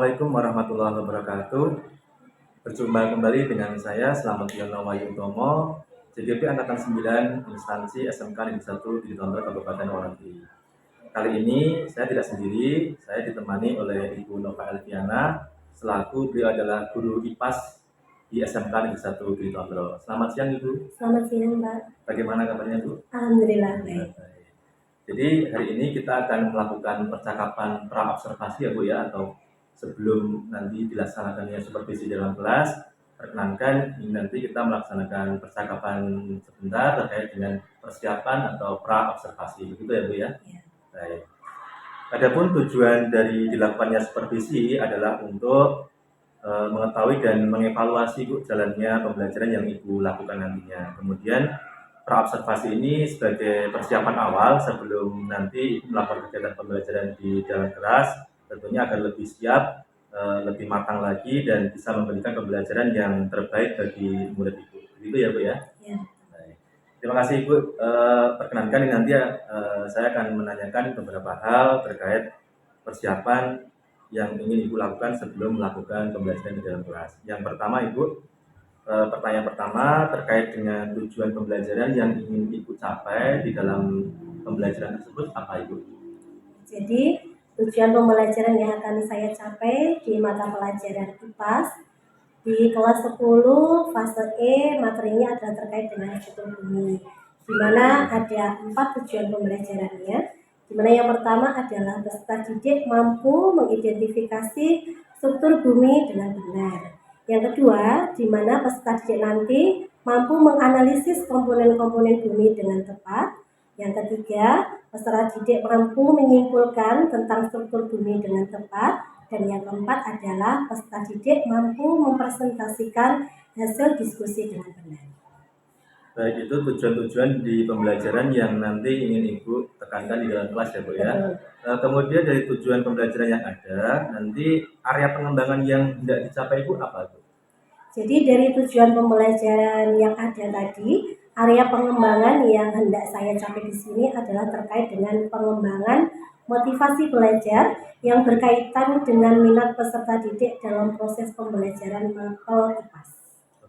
Assalamualaikum warahmatullahi wabarakatuh. Berjumpa kembali dengan saya Slamet Yono Wayutomo, JGP Angkatan 9, Instansi SMK Negeri 1 di Tondo, Kabupaten Wonogiri. Kali ini saya tidak sendiri, saya ditemani oleh Ibu Nova Elviana, selaku beliau adalah guru IPAS di SMK Negeri 1 di Tondo. Selamat siang Ibu. Selamat siang Mbak. Bagaimana kabarnya Bu? Alhamdulillah baik. Jadi hari ini kita akan melakukan percakapan pra-observasi ya Bu ya, atau sebelum nanti dilaksanakannya supervisi dalam kelas. Perkenankan ini nanti kita melaksanakan percakapan sebentar terkait dengan persiapan atau pra-observasi, begitu ya Bu ya? Ya. Baik. Adapun tujuan dari dilakukannya supervisi adalah untuk mengetahui dan mengevaluasi Bu jalannya pembelajaran yang Ibu lakukan nantinya. Kemudian pra-observasi ini sebagai persiapan awal sebelum nanti Ibu melakukan kegiatan pembelajaran di dalam kelas, tentunya agar lebih siap, lebih matang lagi dan bisa memberikan pembelajaran yang terbaik bagi murid Ibu. Begitu ya Bu ya? Ya. Baik. Terima kasih Ibu. Perkenankan ini nanti saya akan menanyakan beberapa hal terkait persiapan yang ingin Ibu lakukan sebelum melakukan pembelajaran di dalam kelas. Yang pertama Ibu, pertanyaan pertama terkait dengan tujuan pembelajaran yang ingin Ibu capai di dalam pembelajaran tersebut apa Ibu? Jadi tujuan pembelajaran yang akan saya capai di mata pelajaran IPAS di kelas 10 fase E materinya adalah terkait dengan struktur bumi, di mana ada 4 tujuan pembelajarannya. Di mana yang pertama adalah peserta didik mampu mengidentifikasi struktur bumi dengan benar. Yang kedua, di mana peserta didik nanti mampu menganalisis komponen-komponen bumi dengan tepat. Yang ketiga, peserta didik mampu menyimpulkan tentang struktur bumi dengan tepat. Dan yang keempat adalah peserta didik mampu mempresentasikan hasil diskusi dengan benar. Baik, itu tujuan-tujuan di pembelajaran yang nanti ingin Ibu tekankan di dalam kelas ya Bu ya. Kemudian dari tujuan pembelajaran yang ada, nanti area pengembangan yang hendak dicapai Ibu apa Bu? Jadi dari tujuan pembelajaran yang ada tadi, area pengembangan yang hendak saya capai di sini adalah terkait dengan pengembangan motivasi belajar yang berkaitan dengan minat peserta didik dalam proses pembelajaran mapel IPAS.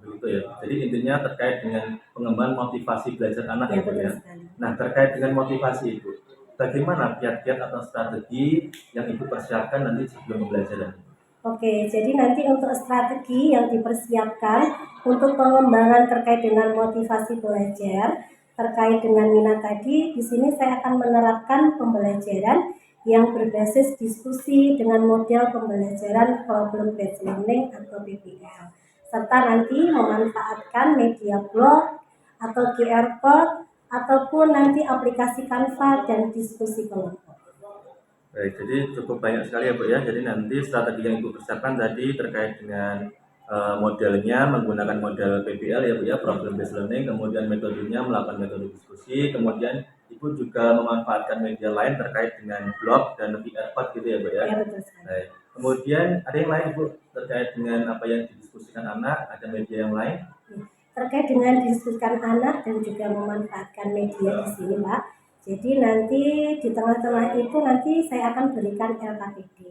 Begitu ya. Jadi intinya terkait dengan pengembangan motivasi belajar anak Ya, ya Bu ya. sekali. Nah, terkait dengan motivasi Ibu, bagaimana kiat-kiat atau strategi yang Ibu persiapkan nanti sebelum pembelajaran? Oke, jadi nanti untuk strategi yang dipersiapkan untuk pengembangan terkait dengan motivasi belajar, terkait dengan minat tadi, di sini saya akan menerapkan pembelajaran yang berbasis diskusi dengan model pembelajaran problem based learning atau PBL, serta nanti memanfaatkan media blog atau QR code ataupun nanti aplikasi Canva dan diskusi kelompok. Baik, jadi cukup banyak sekali ya Bu ya. Jadi nanti strategi yang Ibu persiapkan tadi terkait dengan modelnya menggunakan model PBL ya Bu ya, problem based learning, kemudian metodenya melakukan metode diskusi, kemudian Ibu juga memanfaatkan media lain terkait dengan blog dan QR code gitu ya Bu ya. Ya, betul sekali. Baik. Kemudian ada yang lain Bu terkait dengan apa yang didiskusikan anak, ada media yang lain? Terkait dengan diskusikan anak dan juga memanfaatkan media di sini Pak. Jadi nanti di tengah-tengah itu nanti saya akan berikan LKPD.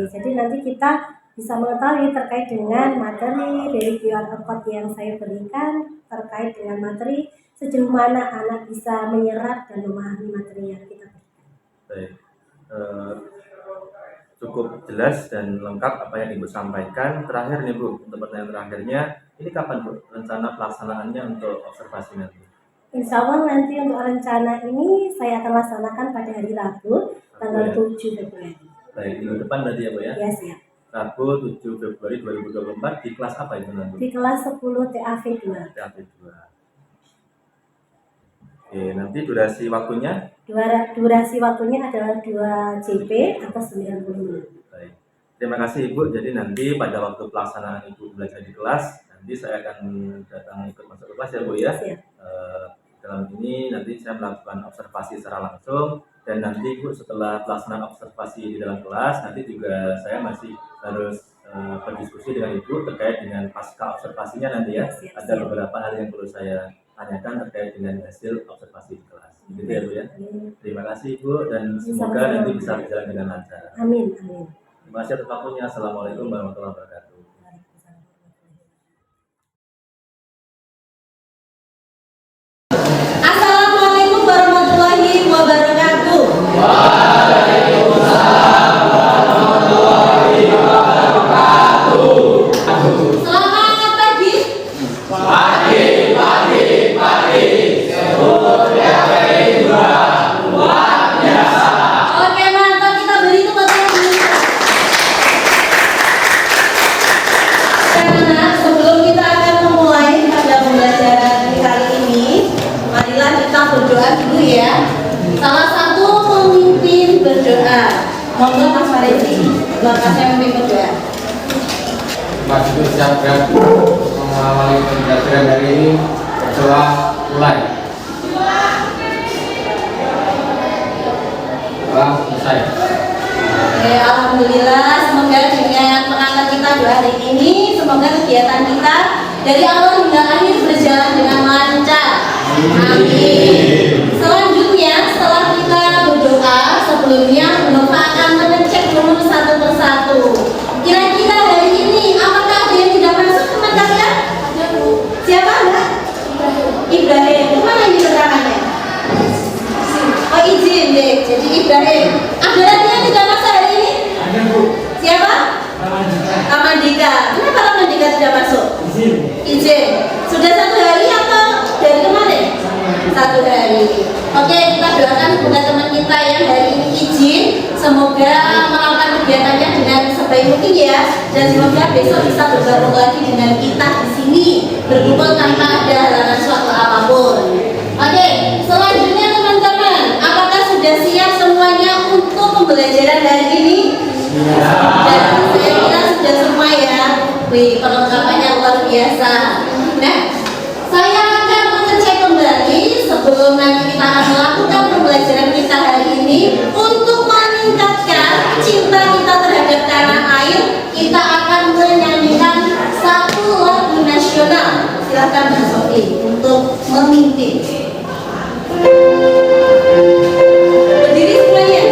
Jadi nanti kita bisa mengetahui terkait dengan materi dari QR code yang saya berikan, terkait dengan materi sejauh mana anak bisa menyerap dan memahami materi yang kita berikan. Baik. Cukup jelas dan lengkap apa yang Ibu sampaikan. Terakhir nih Bu, untuk pertanyaan terakhirnya, ini kapan Bu rencana pelaksanaannya untuk observasi nanti? Insya Allah nanti untuk rencana ini saya akan laksanakan pada hari Rabu, tanggal 7 Februari. Baik, minggu depan tadi ya Bu ya? Ya, siap. Rabu 7 Februari 2024 di kelas apa itu nanti? Di kelas 10 TAV 2. TAV 2. Oke, nanti durasi waktunya? Durasi waktunya adalah 2 JP atau 90 menit. Baik. Terima kasih Ibu. Jadi nanti pada waktu pelaksanaan Ibu belajar di kelas, nanti saya akan datang ikut masuk ke kelas ya Bu ya. Dalam ini nanti saya melakukan observasi secara langsung, dan nanti Bu setelah pelaksanaan observasi di dalam kelas, nanti juga saya masih harus berdiskusi dengan Ibu terkait dengan pasca observasinya nanti ya. Ada beberapa hal yang perlu saya tanyakan terkait dengan hasil observasi di kelas. Gitu ya Bu ya. Terima kasih Ibu, dan semoga nanti bisa berjalan dengan lancar. Amin. Terima kasih atas waktunya. Assalamualaikum warahmatullahi wabarakatuh. Assalamualaikum warahmatullahi wabarakatuh. Selamat pagi. Oke, mantap, kita beri tepuk tangan dulu. Karena sebelum kita akan memulai pada pembelajaran kali ini, marilah kita berdoa dulu ya. Salah satu pemimpin berdoa. Monggo Mas Farezi, lokasinya memimpin berdoa. Mari kita siapkan mengawali pembelajaran hari ini. Berdoa mulai. Doa selesai. Oke, alhamdulillah, semoga dengan mengangkat kita doa hari ini, semoga kegiatan kita dari awal hingga akhir berjalan dengan lancar. Amin. Selanjutnya, setelah kita berdoa, sebelumnya Bapak akan mengecek dulu satu persatu. Kira-kira hari ini apakah ada yang tidak masuk teman kalian? Siapa enggak? Ibrahim. Kemana ini keterangannya? Oh, izin deh. Jadi Ibrahim. Ada lagi yang tidak masuk hari ini? Ada, Bu. Siapa? Kamandika. Kenapa Kamandika tidak masuk? Izin. Sudah satu hari atau dari kemarin? Satu hari. Oke, kita doakan kepada teman kita yang hari ini izin, semoga melakukan kegiatannya dengan sebaik mungkin ya, dan semoga besok bisa bergabung lagi dengan kita di sini, berkumpul tanpa ada halangan suatu apapun. Oke, selanjutnya teman-teman, apakah sudah siap semuanya untuk pembelajaran hari ini? Dan saya kira sudah semua ya. Wih, perlengkapannya luar biasa. Nah, saya akan mengecek kembali sebelum nanti kita akan melakukan pembelajaran kita hari ini untuk meningkatkan cinta kita terhadap tanah air. Kita akan menyanyikan satu lagu nasional. Silakan Mbak Sofi untuk memimpin. Berdiri semuanya.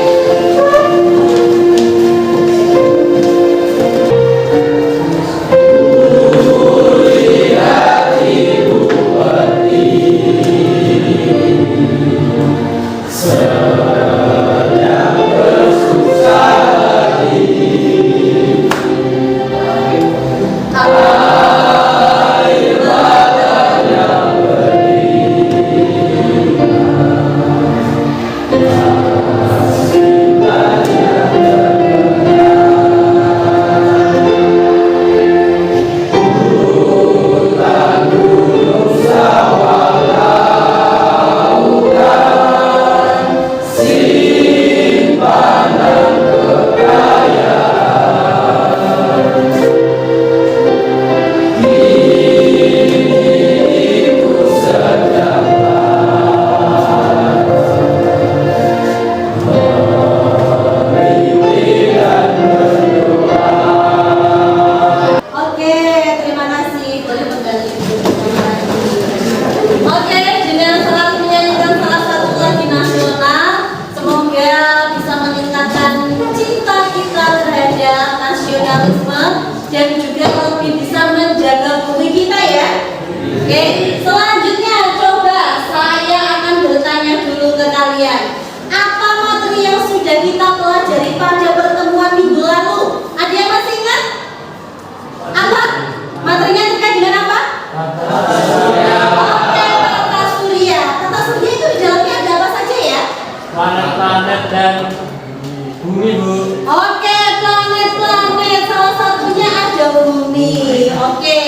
Oke, terima kasih. Boleh kembali lagi. Oke, dengan selalu menyanyikan salah satu lagu nasional, semoga bisa meningkatkan cinta kita terhadap nasionalisme dan juga lebih bisa menjaga bumi kita ya. Oke, selanjutnya coba saya akan bertanya dulu ke kalian. Apa materi yang sudah kita pelajari pada pertemuan minggu lalu? Ada yang masih ingat? Apa? Materinya terkait dengan apa? Oke, tata surya. Tata surya itu di dalamnya ada apa saja ya? Planet-planet dan bumi, Bu. Oke, planet-planet. Salah satunya ada bumi. Oke.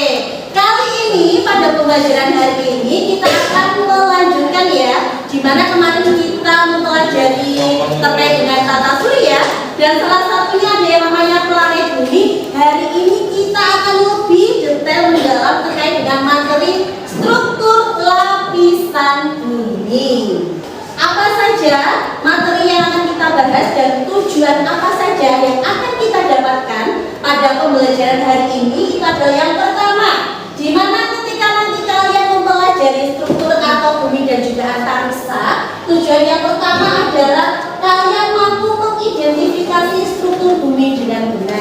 Kali ini pada pembelajaran hari ini kita akan melanjutkan ya, di mana kemarin kita mempelajari terkait dengan tata surya dan salah satunya ada yang namanya planet bumi. Hari ini kita akan lebih detail mendalam terkait dengan materi struktur lapisan bumi. Apa saja materi yang akan kita bahas dan tujuan apa saja yang akan kita dapatkan pada pembelajaran hari ini? Itu adalah yang pertama, di mana ketika nanti kalian mempelajari struktur atau bumi dan juga antariksa, tujuan yang pertama adalah kalian mampu mengidentifikasi struktur bumi dengan benar.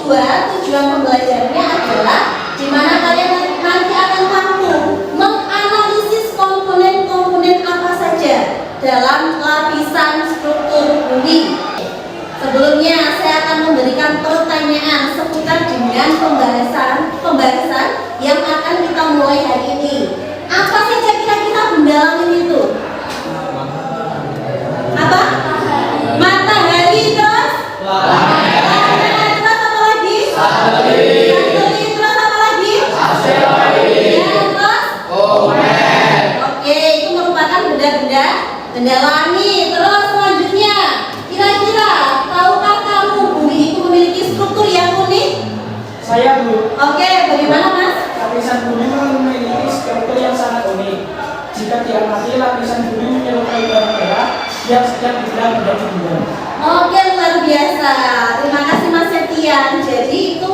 kedua, tujuan pembelajarannya adalah di mana kalian nanti akan mampu menganalisis komponen-komponen apa saja dalam lapisan struktur bumi. Sebelumnya saya akan memberikan pertanyaan seputar dengan pembahasan yang akan kita mulai hari ini. Apa saja kira-kira mendalami itu? Apa? Matahari terus? Terus apa lagi? Satelit terus apa lagi? Ya, terus? Oke, itu merupakan benda langit. Terus selanjutnya, kira-kira tahukah kamu bumi itu memiliki struktur yang unik? Saya Bu, Oke, bagaimana Mas? lapisan bumi memiliki struktur yang sangat unik. Jika diamati, lapisan bumi menyerupai bara yang sedang dibelah menjadi dua. Oke, luar biasa. Terima kasih Mas Setian. Jadi itu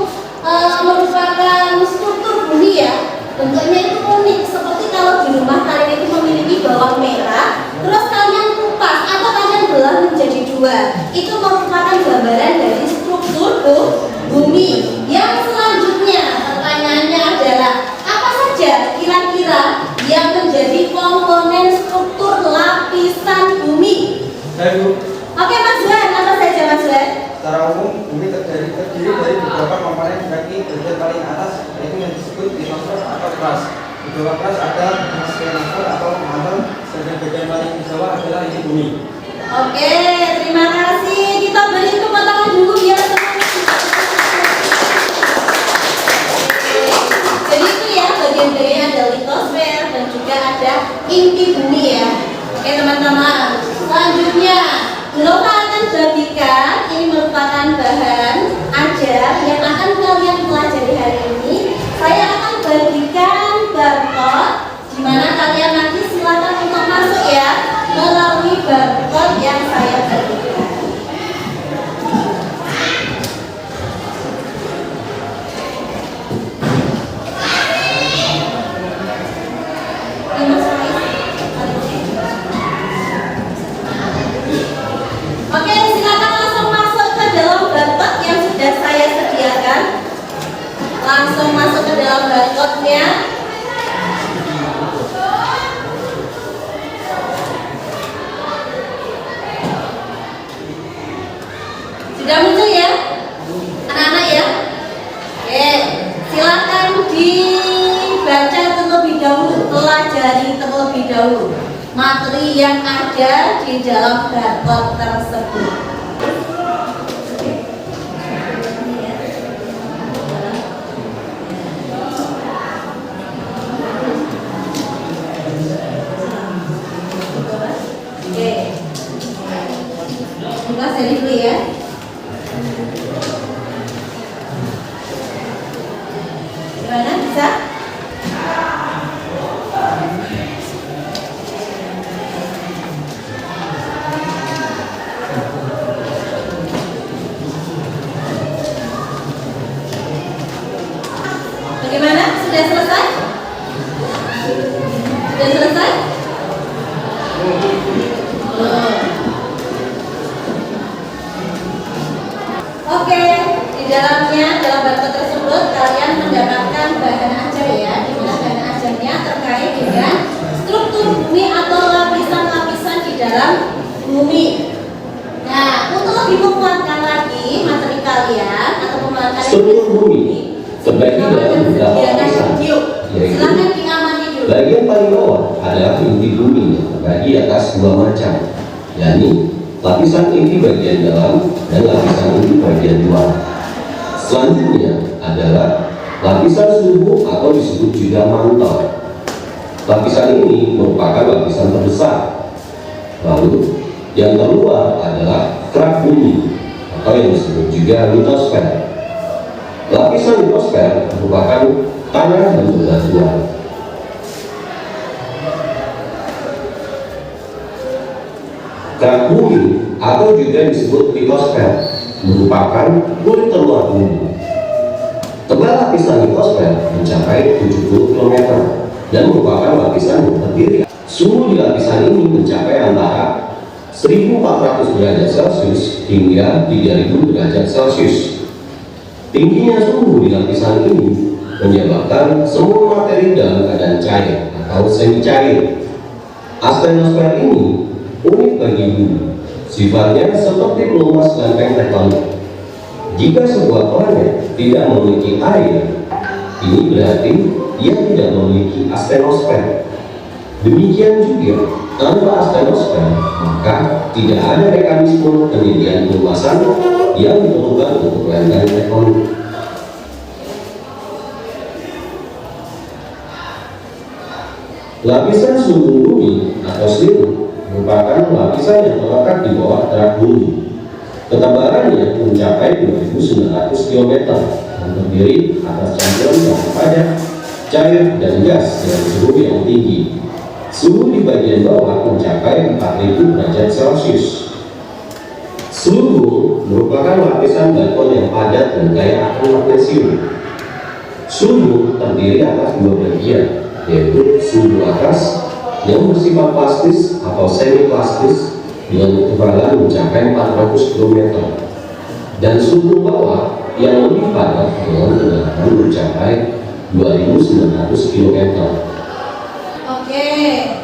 merupakan struktur bumi ya. Bentuknya itu unik. Seperti kalau di rumah kalian itu memiliki bawang merah, terus kalian kupas atau kalian belah menjadi dua. Itu merupakan gambaran dari struktur bumi. Yang selanjutnya pertanyaannya adalah apa saja kira-kira yang menjadi komponen struktur lapisan bumi? Lalu, Oke Mas Wan, apa saja Mas Wan? secara umum bumi terdiri dari beberapa komponen, bagi bagian paling atas yaitu yang disebut litosfer atau keras. Di bawah keras ada atmosfer atau mantel, sedangkan bagian paling di bawah adalah ini bumi. Oke, terima kasih. Kita beri tepuk tangan dulu biar semuanya. Jadi itu ya bagian-bagian ada litosfer dan juga ada inti bumi ya. Oke teman-teman. Selanjutnya Loka akan bagikan, ini merupakan bahan ajar yang akan kalian pelajari hari ini. Saya akan bagikan barcode, di mana kalian nanti silakan untuk masuk ya melalui barcode yang saya bagikan. Oke, silakan langsung masuk ke dalam barcode yang sudah saya sediakan. Langsung masuk ke dalam barcode-nya. Sudah muncul ya, anak-anak ya. Oke, silakan dibaca terlebih dahulu, pelajari terlebih dahulu materi yang ada di dalam barcode tersebut. Oke, buka seri dulu ya. Gimana, bisa? Bagaimana? Sudah selesai? Sudah selesai? Oke, di dalamnya, dalam barcode tersebut kalian mendapatkan bahan ajar ya, di mana bahan ajarnya terkait dengan struktur bumi atau lapisan-lapisan di dalam bumi. Nah, untuk lebih menguatkan lagi materi kalian atau pemahaman kalian struktur bumi terbagi dalam beberapa lapisan, yaitu silakan diamati dulu. bagian paling bawah adalah inti bumi yang terbagi atas dua macam, yakni lapisan inti bagian dalam dan lapisan inti bagian luar. Selanjutnya adalah lapisan suhu atau disebut juga mantel. Lapisan ini merupakan lapisan terbesar. Lalu yang terluar adalah kerak bumi atau yang disebut juga litosfer. Lapisan litosfer merupakan tanah dan bebatuan. Kerak bumi atau juga disebut litosfer merupakan kulit terluar bumi. Tebal lapisan litosfer mencapai 70 km dan merupakan lapisan yang terdiri. Suhu di lapisan ini mencapai antara 1400 derajat Celcius hingga 3000 derajat Celcius. Tingginya suhu di lapisan ini menyebabkan semua materi dalam keadaan cair atau semi cair. Astenosfer ini unik bagi bumi. Sifatnya seperti pelumas lempeng tektonik. Jika sebuah planet tidak memiliki air, ini berarti ia tidak memiliki astenosfer. Demikian juga tanpa astenosfer, maka tidak ada mekanisme penyediaan pelumasan yang diperlukan untuk lempeng tektonik. Lapisan selubung bumi atau SLIM merupakan lapisan yang terletak di bawah terak bumi. Ketebalannya mencapai 2.900 km dan terdiri atas campuran bahan padat, cair, dan gas dengan suhu yang tinggi. Suhu di bagian bawah mencapai 4.000 derajat Celcius. Selubung merupakan lapisan baton yang padat dan kaya akan magnesium. Selubung terdiri atas dua bagian, yaitu selubung atas yang bersifat plastis atau semi plastis dengan ketebalan mencapai 400 km, dan selubung bawah yang lebih padat dengan kedalaman mencapai 2.900 km. Oke,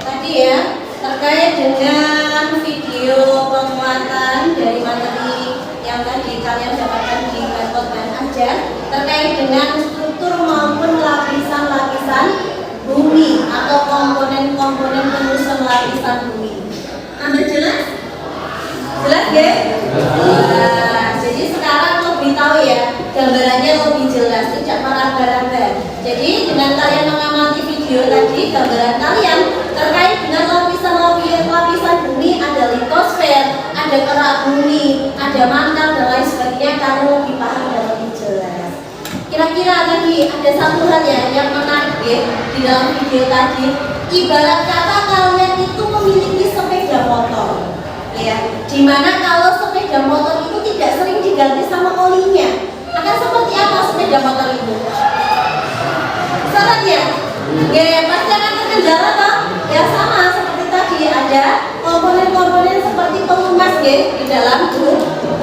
tadi ya terkait dengan video penguatan dari materi yang tadi kalian dapatkan di laptop dan ajar terkait dengan struktur maupun lapisan-lapisan bumi atau komponen-komponen penyusun lapisan bumi. Anda jelas? Jelas ya? Nah, jadi sekarang lebih tahu ya, gambarannya lebih jelas, tidak meraba-raba. Jadi dengan kalian mengamati video tadi, gambaran kalian terkait dengan lapisan bumi, ada litosfer, ada kerak bumi, ada mantel dan lain sebagainya, kalian lebih paham dan lebih jelas. Kira-kira tadi ada satu hal ya yang menarik ya, di dalam video tadi. Ibarat kata kalian itu memiliki sepeda motor, ya. Dimana kalau sepeda motor itu tidak sering diganti sama olinya, akan seperti apa sepeda motor itu? Salah ya? Ya, pasti akan terkendala toh? Ya sama seperti tadi ada komponen-komponen seperti pelumas ya di dalam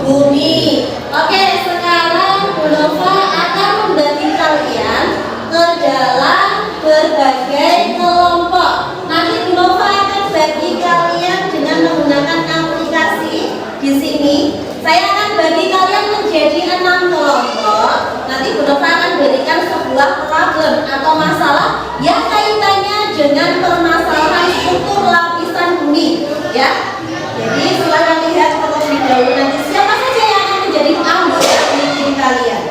bumi. Oke, sekarang Bu Nova akan membagi kalian ke dalam berbagai kelompok. Nanti Bu Nova akan bagi kalian dengan menggunakan aplikasi di sini. Saya akan bagi kalian menjadi 6 kelompok. Nanti Bu Nova akan berikan sebuah problem atau masalah yang kaitannya dengan permasalahan struktur lapisan bumi, ya. Jadi silahkan lihat terlebih dahulu nanti siapa saja yang akan menjadi anggota tim kalian.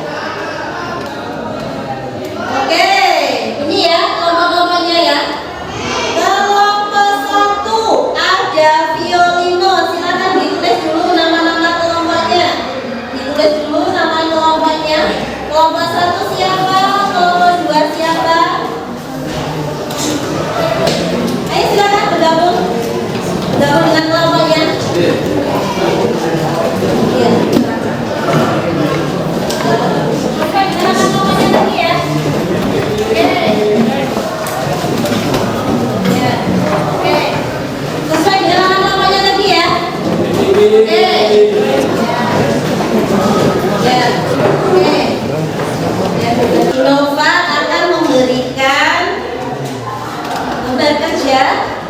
Oke, ini ya kelompok-kelompoknya ya. Kelompok 1 ada violino. Silakan ditulis dulu nama-nama kelompoknya. Ditulis dulu nama kelompoknya. Kelompok 1 siapa? Kelompok 2 siapa? Ayo silakan bergabung dengan kelompoknya. Iya. Oke, nama kelompoknya lagi ya. Oke. Ya. Oke. Sesuai dengan nama-namanya tadi ya. Oke. Ya. Oke. Ya, Nova akan memberikan lembar kerja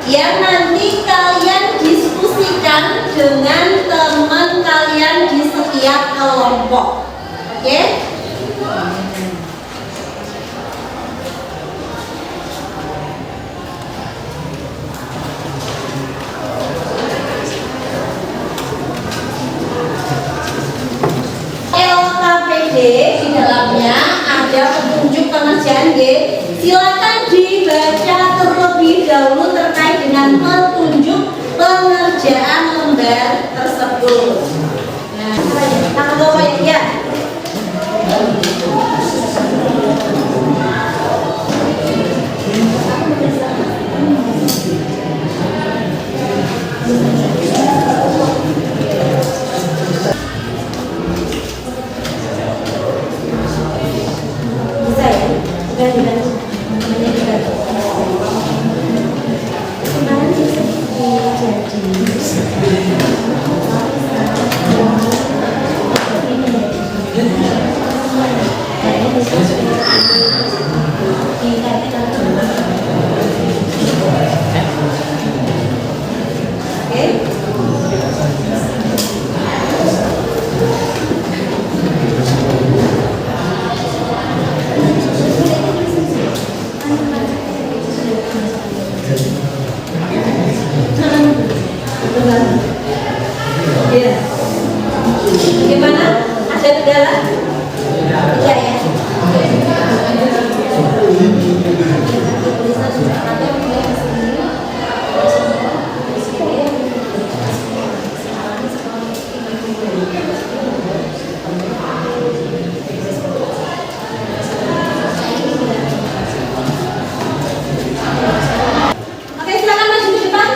yang nanti kalian diskusikan dengan teman kalian di setiap kelompok. Oke? LKPD di dalamnya ada petunjuk pengerjaan G. Silakan dibaca terlebih dahulu terkait dengan petunjuk pengerjaan lembar tersebut. Nah, tangan bawah ya. Bisa ya? Bukan kemarin bisa jadi Iya. Gimana? Ada kendala? Iya ya. Oke, silakan maju ke depan.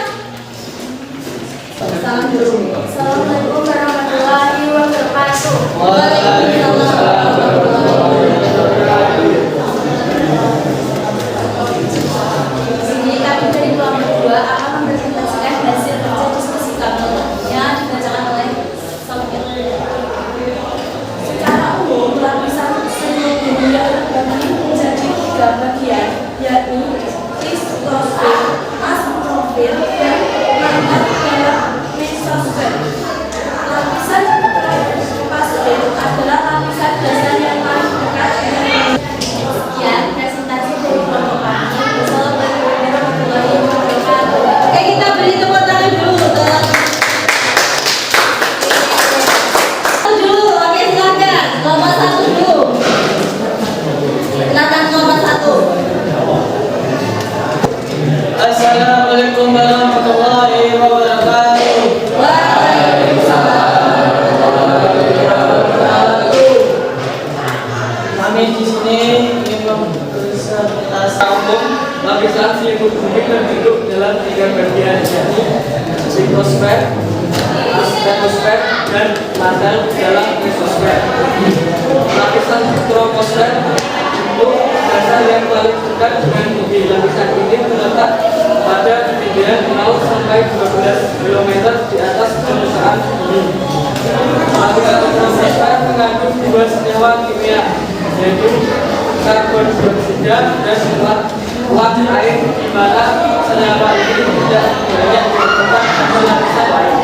Salam dulu. Assalamualaikum warahmatullahi wabarakatuh. Di sini kami dari kelompok 2 akan mempresentasikan hasil kerja diskusi kami yang dibacakan oleh Sofia. Secara umum, lapisan seni dunia terbagi menjadi 3 bagian, yakni kristosfer, astrofil, dan mandat dalam mesosfer. Lapisan troposfer adalah lapisan dasar yang paling dekat dengan Sekian presentasi dari kelompok kami. Wassalamualaikum warahmatullahi wabarakatuh. Oke, kita beri tepuk tangan dulu. Oke, silakan. Kelompok 1 dulu. Silakan kelompok 1. Assalamualaikum warahmatullahi wabarakatuh. Kami di sini ingin mempresentasikan umum lapisan selimut bumi terbentuk dalam 3 bagian, yakni litosfer, stratosfer, dan mantel dalam mesosfer. Lapisan troposfer itu dasar yang paling dekat dengan bumi. Lapisan ini terletak pada ketinggian 0 sampai 12 km di atas permukaan bumi. Lapisan troposfer mengandung 2 senyawa kimia, yaitu karbon dioksida dan uap air, di mana senyawa ini tidak banyak ditemukan pada lapisan lain.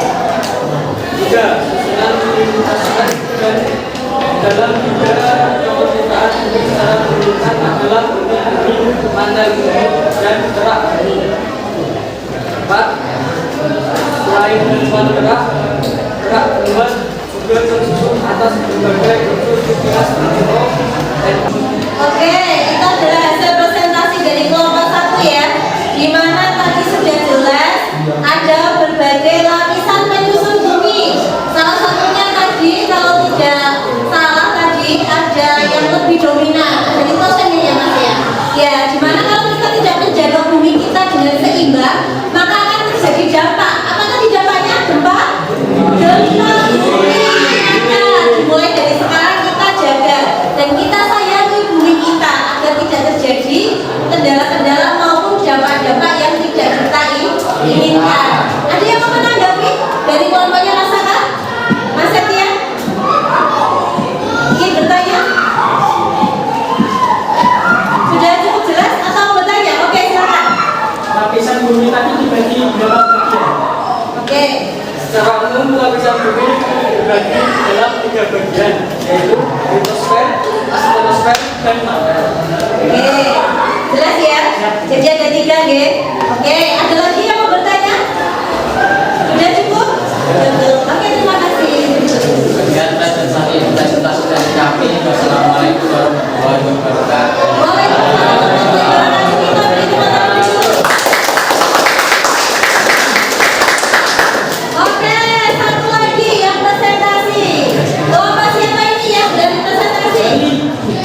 3. Susunan lintasan dan dalam 3 permukaan bumi secara berurutan adalah bumi, mantel bumi, dan kerak bumi. 4. Selain bentuan kerak bulan juga tersusun atas berbagai unsur kimia seperti Oke, itu adalah hasil presentasi dari kelompok 1 ya. Di mana tadi sudah jelas ada berbagai lapisan penyusun bumi. Salah satunya tadi kalau tidak salah tadi ada yang lebih dominan, ada litosfer ya Mas ya. Ya, di mana kalau kita tidak menjaga bumi kita dengan seimbang, maka akan terjadi dampak. Apa tadi dampaknya? Gempa? Gempa bumi. Maka dimulai dari sekarang kita jaga dan kita sayangi bumi kita agar tidak terjadi kendala-kendala maupun dampak-dampak yang tidak kita inginkan. Ada yang mau menanggapi dari kelompoknya Mas Saka? Mas Setia? Ingin bertanya? Sudah cukup jelas atau mau bertanya? Oke, silakan. lapisan bumi tadi dibagi berapa bagian? Oke. Secara umum lapisan bumi dibagi dalam 3 bagian, yaitu litosfer, stratosfer, dan mantel. Oke. Jelas ya? Jadi ada 3 ya. Oke, ada lagi yang mau bertanya? Sudah cukup? Oke, terima kasih. Sekian presentasi dari kami. Wassalamualaikum warahmatullahi wabarakatuh. Waalaikumsalam warahmatullahi wabarakatuh. Kita beri tepuk tangan dulu. Oke, satu lagi yang presentasi. Kelompok siapa ini yang dari presentasi?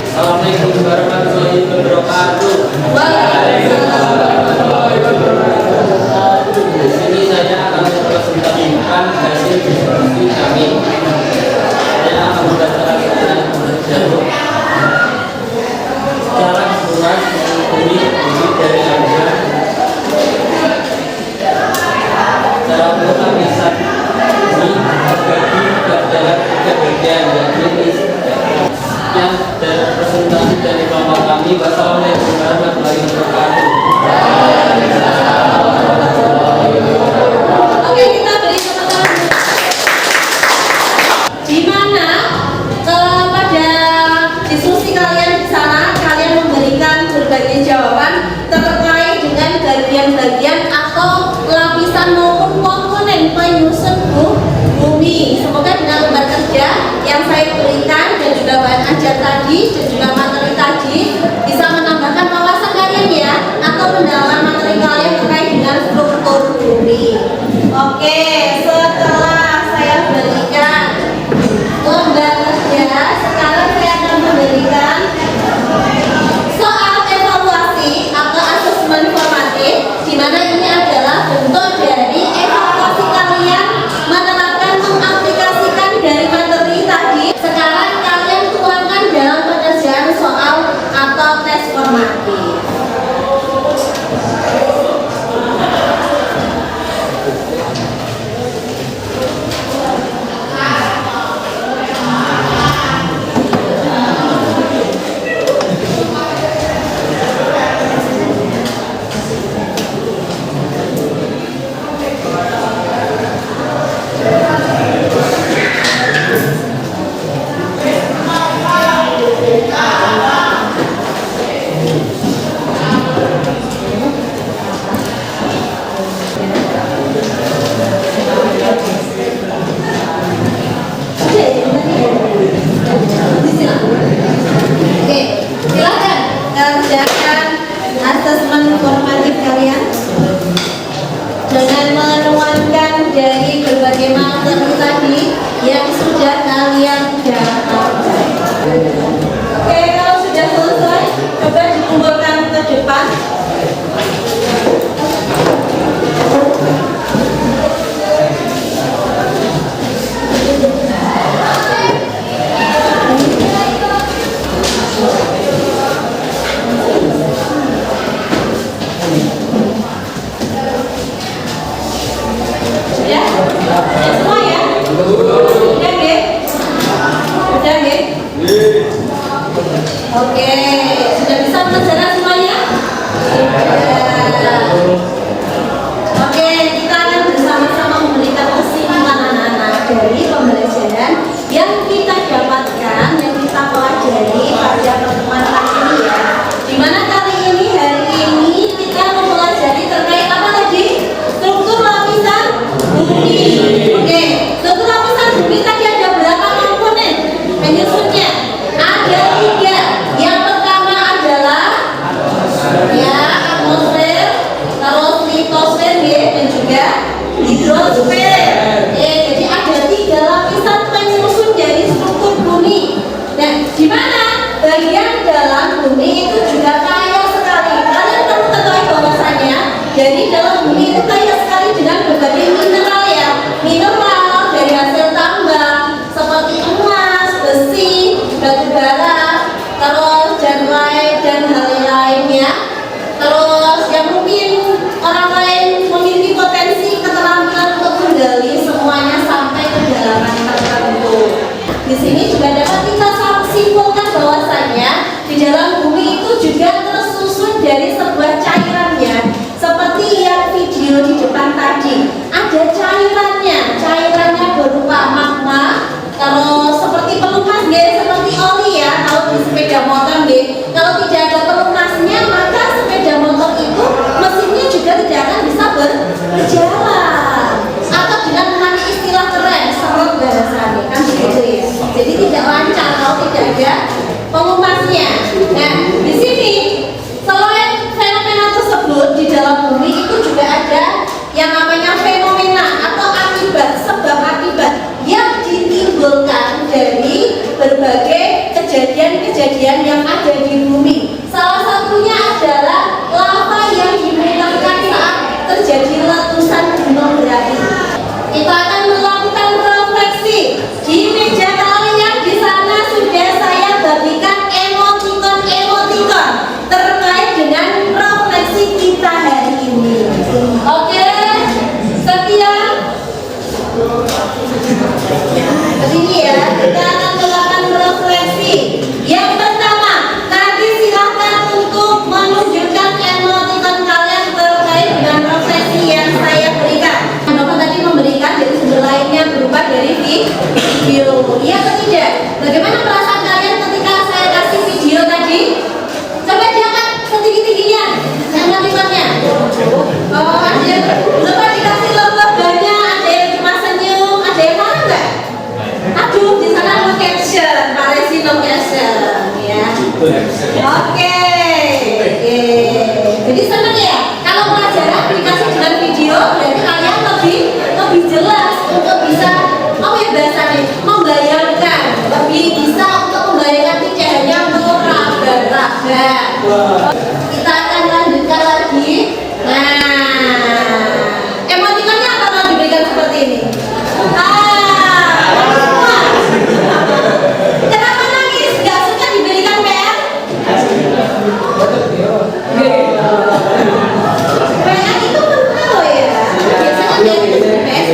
Assalamualaikum warahmatullahi wabarakatuh. Waalaikumsalam warahmatullahi wabarakatuh. presentasi dari Bapak kami. Wassalamualaikum warahmatullahi wabarakatuh. Oke, kita beri tepuk tangan. Di mana pada diskusi kalian di sana, kalian memberikan berbagai jawaban terkait dengan bagian-bagian atau lapisan maupun komponen penyusun bumi. Semoga dengan lembar kerja yang saya berikan dan juga bahan ajar tadi dan juga materi tadi bisa menambahkan wawasan kalian ya, atau pendalaman materi kalian terkait dengan struktur bumi. Oke, setelah saya berikan lembar kerja, sekarang saya akan memberikan soal evaluasi atau asesmen formatif, di mana ini adalah bentuk dari evaluasi kalian menerapkan, mengaplikasikan dari materi tadi. Sekarang kalian tuangkan dalam pekerjaan soal atau tes formatif. Oke, silakan kerjakan asesmen formatif kalian dengan menuangkan dari berbagai materi tadi yang sudah kalian dapatkan. Oke, kalau sudah selesai, coba dikumpulkan ke depan. Ya, semua ya. Udah nggih? Udah nggih? Oke, sudah bisa mengerjakan semuanya? Sudah. Oke, kita akan bersama-sama memberikan kesimpulan anak-anak dari pembelajaran yang kita dapatkan, yang kita pelajari pada pertemuan kali ini ya. Dimana kali ini, hari ini kita mempelajari terkait apa tadi? Struktur lapisan bumi. Oke, struktur lapisan bumi tadi ada berapa komponen penyusunnya? Ada 3. Yang pertama adalah ya atmosfer, terus litosfer ya, dan juga hidrosfer. Jadi ada 3 lapisan penyusun dari struktur bumi. Nah, di mana bagian dalam bumi itu juga kaya sekali. Kalian perlu ketahui bahwasanya dari dalam bumi itu kaya sekali dengan berbagai mineral ya. Mineral dari hasil tambang seperti emas, besi, batu bara, terus dan hal lainnya. Terus yang mungkin orang lain memiliki potensi keterampilan untuk menggali semuanya sampai kedalaman tertentu. Di sini juga dapat kita simpulkan bahwasanya di dalam bumi itu juga tersusun dari sebuah cairan ya. Seperti yang video di depan tadi, ada cairannya berupa magma, terus seperti pelumas ya, seperti oli ya. Kalau di sepeda motor ya, kalau tidak ada pelumasnya maka sepeda motor itu mesinnya juga tidak akan bisa berjalan. Atau dengan menggunakan istilah keren, serot bahasanya kan begitu ya. Jadi tidak lancar kalau tidak ada pelumasnya. Nah, di sini selain fenomena tersebut di dalam bumi itu juga ada yang namanya fenomena atau akibat, sebab akibat yang ditimbulkan dari berbagai kejadian-kejadian yang ada di bumi. Salah satunya adalah lava yang dimunculkan saat terjadi letusan gunung berapi. Kita akan melakukan refleksi. Di meja kalian di sana sudah saya bagikan emoticon terkait dengan refleksi kita hari ini. Oke, setia. Begini ya, kita akan melakukan refleksi. Yang pertama Oke. Jadi senang ya. Kalau pelajaran dikasih dengan video, berarti kalian lebih jelas untuk bisa bahasanya membayangkan, lebih bisa untuk membayangkan tidak hanya meraba-raba. Kita akan lanjutkan lagi. Nah, emotikonnya apa kalau diberikan seperti ini? Kenapa nangis? Gak suka diberikan PR? PR itu benar loh ya. Biasanya dari PS.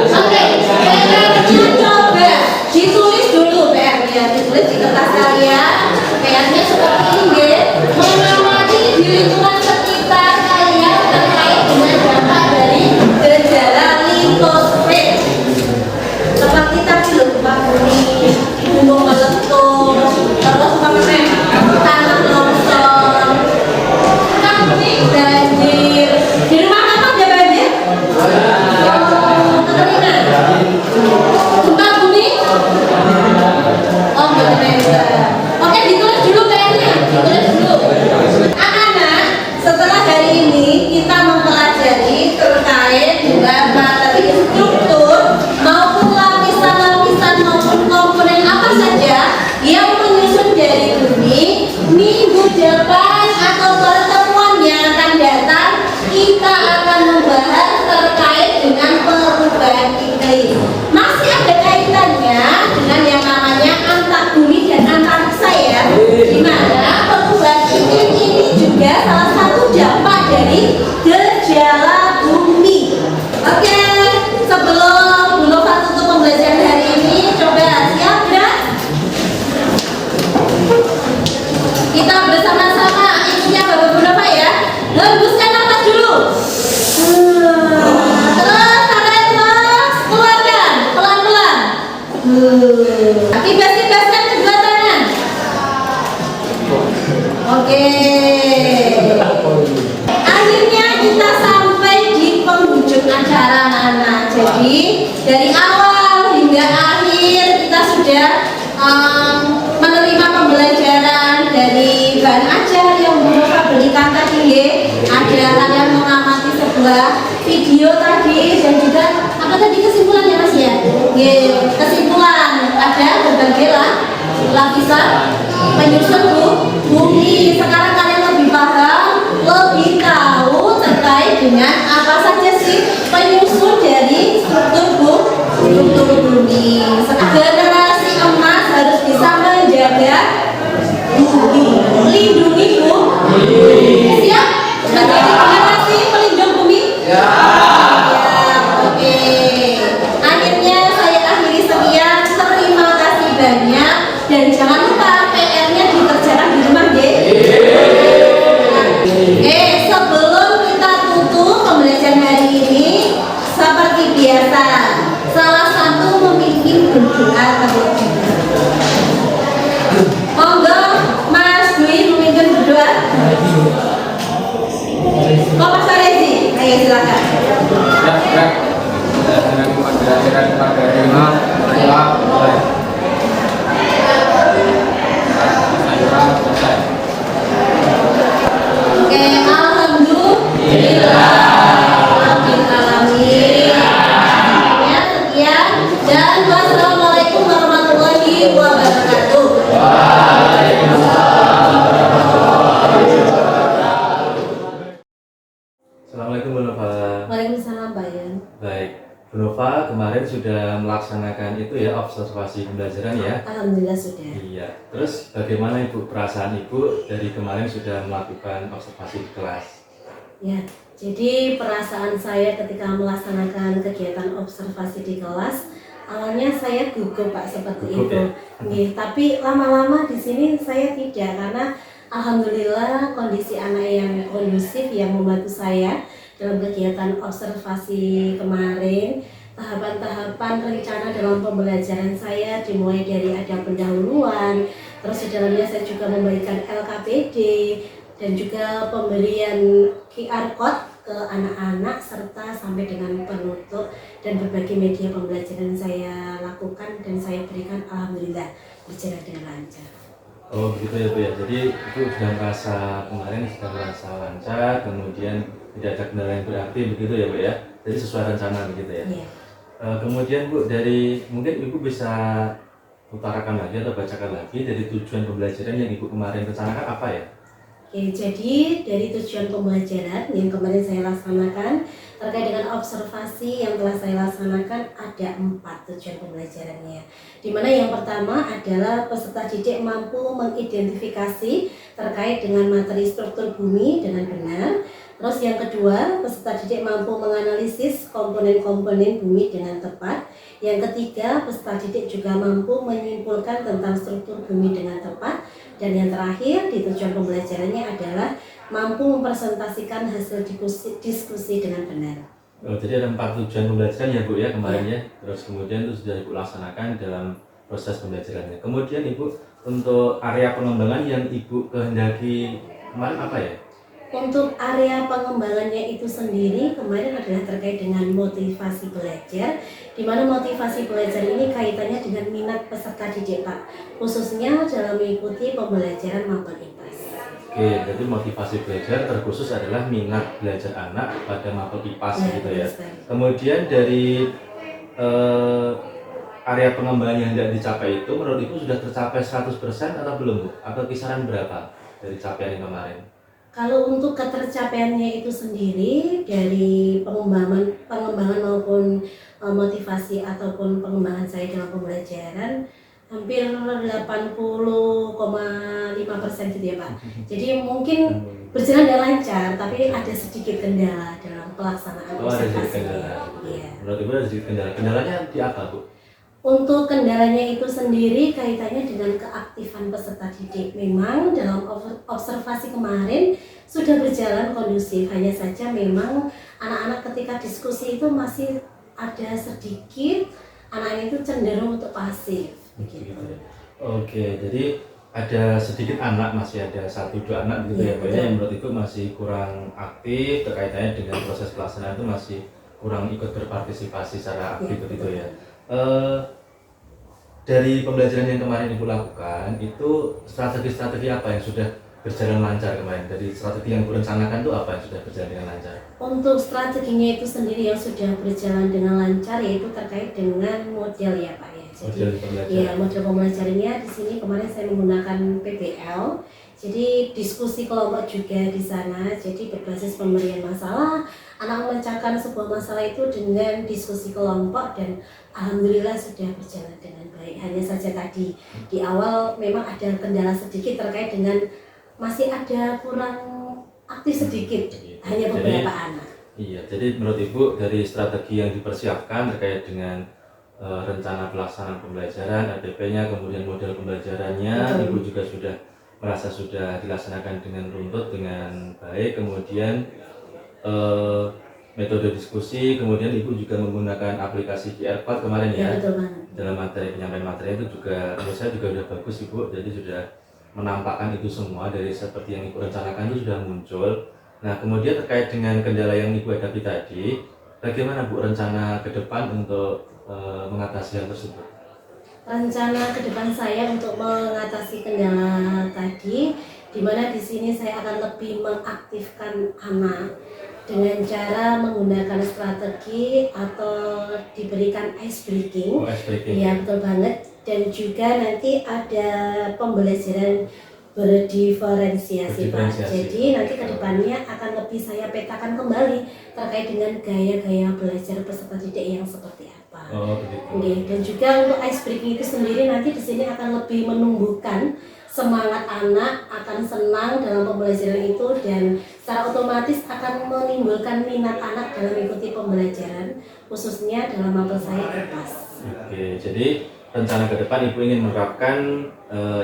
Oke, PR-nya coba ditulis dulu PR-nya, ditulis di kertas kalian. PR-nya seperti ini, mengamati di lingkungan sekitar kalian terkait dengan dampak dari gejala limfosit. Seperti tadi loh, gempa bumi, gunung meletus, terus tanah longsor, banjir. Di rumah apa ada banjir? Kekeringan. Gempa bumi? Oh, benar. Oke, ditulis dulu PR-nya, ditulis dulu. Anak-anak, setelah hari ini kita mempelajari terkait dengan materi struktur maupun lapisan-lapisan maupun komponen apa saja yang menyusun dari bumi. Minggu depan atau pertemuan yang akan datang kita akan membahas terkait dengan perubahan iklim. Masih ada kaitannya dengan yang namanya antar bumi dan antariksa ya, di mana perubahan iklim ini juga salah satu dampak dari gejala bumi. Oke, sebelum Bu Nova tutup pembelajaran hari ini, coba siap gerak? Kita bersama-sama ikuti Bapak Bu Nova ya. Hembuskan nafas dulu. Terus tarik nafas, keluarkan pelan-pelan. Kibas-kibaskan kedua tangan. Oke. Akhirnya kita sampai di penghujung acara anak-anak. Jadi dari awal hingga akhir kita sudah menerima pembelajaran dari bahan ajar yang Bu Nova berikan tadi. Ada kalian mengamati sebuah video tadi dan juga apa tadi kesimpulannya Mas ya? Kesimpulan ada berbagai lapisan penyusun bumi. Sekarang kalian lebih paham, lebih tahu terkait dengan apa saja sih penyusun dari struktur bumi. Generasi emas harus bisa menjaga bumi, melindungi bumi. Siap? Menjadi generasi pelindung bumi? Ya. Oke. Akhirnya saya akhiri sekian. Terima kasih banyak dan jangan lupa PR-nya dikerjakan di rumah ya. Sebelum kita tutup pembelajaran hari ini, seperti biasa, salah satu memimpin berdoa terlebih dahulu. Monggo Mas Dwi memimpin berdoa. Mas Farezi, ayo silakan. Dengan pembelajaran pada Imam Oke, alhamdulillah. Ya, sekian dan wassalamualaikum warahmatullahi wabarakatuh. Assalamualaikum Bu Nova. Waalaikumsalam Bayan. Baik, Bu Nova kemarin sudah melaksanakan itu ya, observasi pembelajaran ya. Alhamdulillah sudah. Iya. Terus bagaimana Ibu perasaan Ibu dari kemarin sudah melakukan observasi di kelas? Ya, jadi perasaan saya ketika melaksanakan kegiatan observasi di kelas, awalnya saya gugup Pak seperti Gugup, itu. ya? Nih, tapi lama-lama di sini saya tidak, karena alhamdulillah kondisi anak yang kondusif yang membantu saya dalam kegiatan observasi kemarin. Tahapan-tahapan rencana dalam pembelajaran saya dimulai dari ada pendahuluan, terus di dalamnya saya juga memberikan LKPD dan juga pemberian QR code ke anak-anak serta sampai dengan penutup, dan berbagai media pembelajaran saya lakukan dan saya berikan, alhamdulillah berjalan dengan lancar. Oh begitu ya Bu ya. Jadi Ibu sudah merasa kemarin sudah merasa lancar, kemudian tidak ada kendala yang berarti begitu ya Bu ya. Jadi sesuai rencana begitu ya. Iya. Kemudian Bu, dari mungkin Ibu bisa utarakan lagi atau bacakan lagi dari tujuan pembelajaran yang Ibu kemarin rencanakan apa ya? Oke, jadi dari tujuan pembelajaran yang kemarin saya laksanakan terkait dengan observasi yang telah saya laksanakan ada 4 tujuan pembelajarannya. Dimana yang pertama adalah peserta didik mampu mengidentifikasi terkait dengan materi struktur bumi dengan benar. Terus yang kedua, peserta didik mampu menganalisis komponen-komponen bumi dengan tepat. Yang ketiga, peserta didik juga mampu menyimpulkan tentang struktur bumi dengan tepat. Dan yang terakhir di tujuan pembelajarannya adalah mampu mempresentasikan hasil diskusi dengan benar. Oh, jadi ada 4 tujuan pembelajaran ya Bu ya kemarin ya. Terus kemudian itu sudah Ibu laksanakan dalam proses pembelajarannya. Kemudian Ibu untuk area pengembangan yang Ibu kehendaki kemarin apa ya? Untuk area pengembangannya itu sendiri kemarin adalah terkait dengan motivasi belajar, di mana motivasi belajar ini kaitannya dengan minat peserta didik Pak, khususnya dalam mengikuti pembelajaran mapel IPAS. Oke, jadi motivasi belajar terkhusus adalah minat belajar anak pada mapel IPAS gitu ya. Kemudian dari area pengembangan yang tidak dicapai itu menurut Ibu sudah tercapai 100% atau belum Bu? Atau kisaran berapa dari capaian yang kemarin? Kalau untuk ketercapaiannya itu sendiri dari pengembangan maupun motivasi ataupun pengembangan saya dalam pembelajaran hampir 80,5% gitu ya Pak. Jadi mungkin berjalan dengan lancar, tapi ada sedikit kendala dalam pelaksanaan Oh, ada sedikit observasi. kendala. Iya. Menurut Ibu ada sedikit kendala. Kendalanya di apa Bu? Untuk kendalanya itu sendiri kaitannya dengan keaktifan peserta didik. Memang dalam observasi kemarin sudah berjalan kondusif, hanya saja memang anak-anak ketika diskusi itu masih ada sedikit anak itu cenderung untuk pasif. Begitu. Oke, jadi ada sedikit anak, masih ada 1-2 anak gitu ya, Iya, yang menurut Ibu masih kurang aktif terkaitannya dengan proses pelaksanaan itu masih kurang ikut berpartisipasi secara aktif begitu ya. Dari pembelajaran yang kemarin Ibu lakukan, itu strategi-strategi apa yang sudah berjalan lancar kemarin? Dari strategi yang Ibu rencanakan itu apa yang sudah berjalan dengan lancar? Untuk strateginya itu sendiri yang sudah berjalan dengan lancar yaitu terkait dengan model ya Pak ya. Jadi Model pembelajaran. ya model pembelajarannya di sini kemarin saya menggunakan PBL. Jadi diskusi kelompok juga di sana. Jadi berbasis pemberian masalah, anak memecahkan sebuah masalah itu dengan diskusi kelompok dan alhamdulillah sudah berjalan dengan baik. Hanya saja tadi di awal memang ada kendala sedikit terkait dengan masih ada kurang aktif sedikit, hanya beberapa anak. Iya, jadi menurut Ibu dari strategi yang dipersiapkan terkait dengan rencana pelaksanaan pembelajaran, RDP-nya, kemudian model pembelajarannya, Betul. Ibu juga sudah merasa sudah dilaksanakan dengan runtut, dengan baik, kemudian metode diskusi, kemudian Ibu juga menggunakan aplikasi QR Code kemarin ya, Betul banget. dalam materi penyampaian materi itu juga menurut saya juga sudah bagus Ibu, jadi sudah menampakkan itu semua dari seperti yang Ibu rencanakan itu sudah muncul. Nah kemudian terkait dengan kendala yang Ibu hadapi tadi, bagaimana Bu rencana ke depan untuk mengatasi hal tersebut? Rencana ke depan saya untuk mengatasi kendala tadi, di mana di sini saya akan lebih mengaktifkan anak dengan cara menggunakan strategi atau diberikan ice breaking. Oh, ice breaking. Ya betul banget. Dan juga nanti ada pembelajaran berdiferensiasi Pak. Berdiferensiasi. Jadi nanti ke depannya akan lebih saya petakan kembali terkait dengan gaya-gaya belajar peserta didik yang seperti apa. Oh begitu. Oke, dan juga untuk ice breaking itu sendiri nanti di sini akan lebih menumbuhkan semangat anak, akan senang dalam pembelajaran itu dan secara otomatis akan menimbulkan minat anak dalam mengikuti pembelajaran khususnya dalam mapel saya IPAS. Oke, jadi rencana ke depan Ibu ingin menerapkan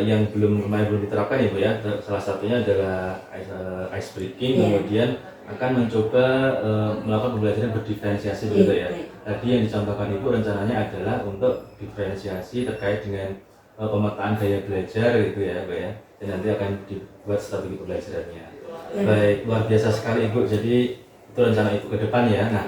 yang kemarin belum diterapkan Ibu ya. Salah satunya adalah ice breaking, kemudian akan mencoba melakukan pembelajaran berdiferensiasi begitu ya. Tadi yang dicontohkan Ibu rencananya adalah untuk diferensiasi terkait dengan pemetaan gaya belajar gitu ya, Mbak ya. Dan nanti akan dibuat strategi pembelajarannya. Baik, luar biasa sekali Ibu. Jadi itu rencana Ibu ke depan ya. Nah,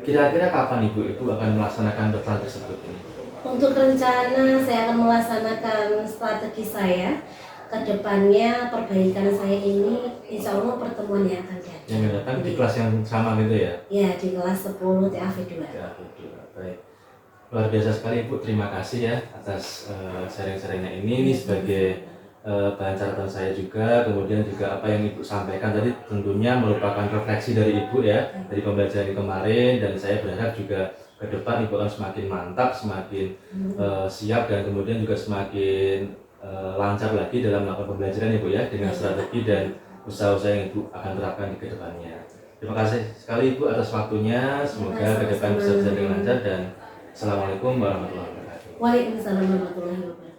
kira-kira kapan Ibu akan melaksanakan plan tersebut ini? Untuk rencana saya akan melaksanakan strategi saya kedepannya perbaikan saya ini insya Allah pertemuan yang akan datang. Yang datang di kelas yang sama gitu ya? Ya, di kelas 10 TAV 2. Ya, baik. Luar biasa sekali Ibu, terima kasih ya atas sharing-sharingnya ini sebagai bahan catatan saya juga, kemudian juga apa yang Ibu sampaikan tadi tentunya merupakan refleksi dari Ibu ya, dari pembelajaran kemarin, dan saya berharap juga ke depan Ibu akan semakin mantap, semakin siap, dan kemudian juga semakin lancar lagi dalam melakukan pembelajaran Ibu ya, dengan strategi dan usaha-usaha yang Ibu akan terapkan di kedepannya. Terima kasih sekali Ibu atas waktunya, semoga ke depan bisa berjalan dengan lancar, dan Assalamualaikum warahmatullahi wabarakatuh. Waalaikumsalam warahmatullahi wabarakatuh.